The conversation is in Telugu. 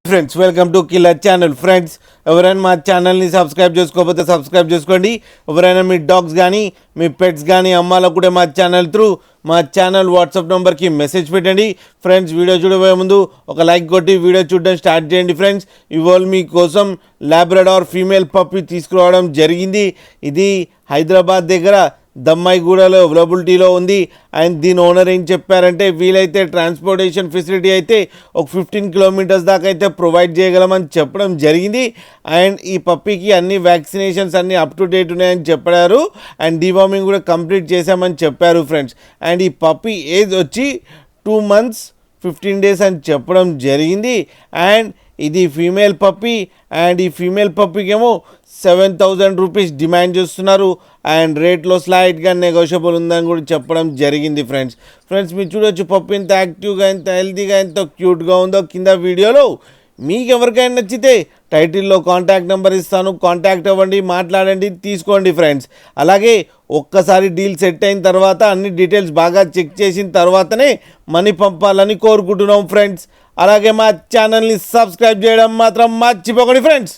Friends welcome to killer channel. Friends ఎవరైనా మా ఛానల్ని సబ్స్క్రైబ్ చేసుకోకపోతే సబ్స్క్రైబ్ చేసుకోండి. ఎవరైనా మీ డాగ్స్ కానీ మీ పెట్స్ కానీ అమ్మాలకు కూడా మా ఛానల్ త్రూ మా ఛానల్ వాట్సాప్ నెంబర్కి మెసేజ్ పెట్టండి. ఫ్రెండ్స్ వీడియో చూడబోయే ముందు ఒక లైక్ కొట్టి వీడియో చూడడం స్టార్ట్ చేయండి. ఫ్రెండ్స్ ఇవాళ మీకోసం లాబ్రడార్ ఫీమేల్ పప్పి తీసుకురావడం జరిగింది. ఇది హైదరాబాద్ దగ్గర దమ్మాయిగూడలో అవైలబిలిటీలో ఉంది. అండ్ దీని ఓనర్ ఏం చెప్పారంటే వీలైతే ట్రాన్స్పోర్టేషన్ ఫెసిలిటీ అయితే ఒక 15 కిలోమీటర్స్ దాకా అయితే ప్రొవైడ్ చేయగలమని చెప్పడం జరిగింది. అండ్ ఈ పప్పీకి అన్ని వ్యాక్సినేషన్స్ అన్నీ అప్ టు డేట్ ఉన్నాయని చెప్పారు. అండ్ డివార్మింగ్ కూడా కంప్లీట్ చేశామని చెప్పారు ఫ్రెండ్స్. అండ్ ఈ పప్పీ ఏజ్ వచ్చి 2 months 15 days అని చెప్పడం జరిగింది. అండ్ ఇది ఫీమేల్ పప్పీ. అండ్ ఈ ఫీమేల్ పప్పీకి ఏమో 7,000 రూపీస్ డిమాండ్ చేస్తున్నారు. అండ్ రేట్లో స్లైట్గా నెగోషియబుల్ ఉందని కూడా చెప్పడం జరిగింది ఫ్రెండ్స్ మీరు చూడొచ్చు పప్పీ ఎంత యాక్టివ్గా ఎంత హెల్తీగా ఎంత క్యూట్గా ఉందో కింద వీడియోలో. మీకు ఎవరికైనా నచ్చితే టైటిల్లో కాంటాక్ట్ నెంబర్ ఇస్తాను, కాంటాక్ట్ అవ్వండి, మాట్లాడండి, తీసుకోండి ఫ్రెండ్స్. అలాగే ఒక్కసారి డీల్ సెట్ అయిన తర్వాత అన్ని డీటెయిల్స్ బాగా చెక్ చేసిన తర్వాతనే మనీ పంపాలని కోరుకుంటున్నాం ఫ్రెండ్స్. అలాగే మా ఛానల్ని సబ్స్క్రైబ్ చేయడం మాత్రం మర్చిపోకండి ఫ్రెండ్స్.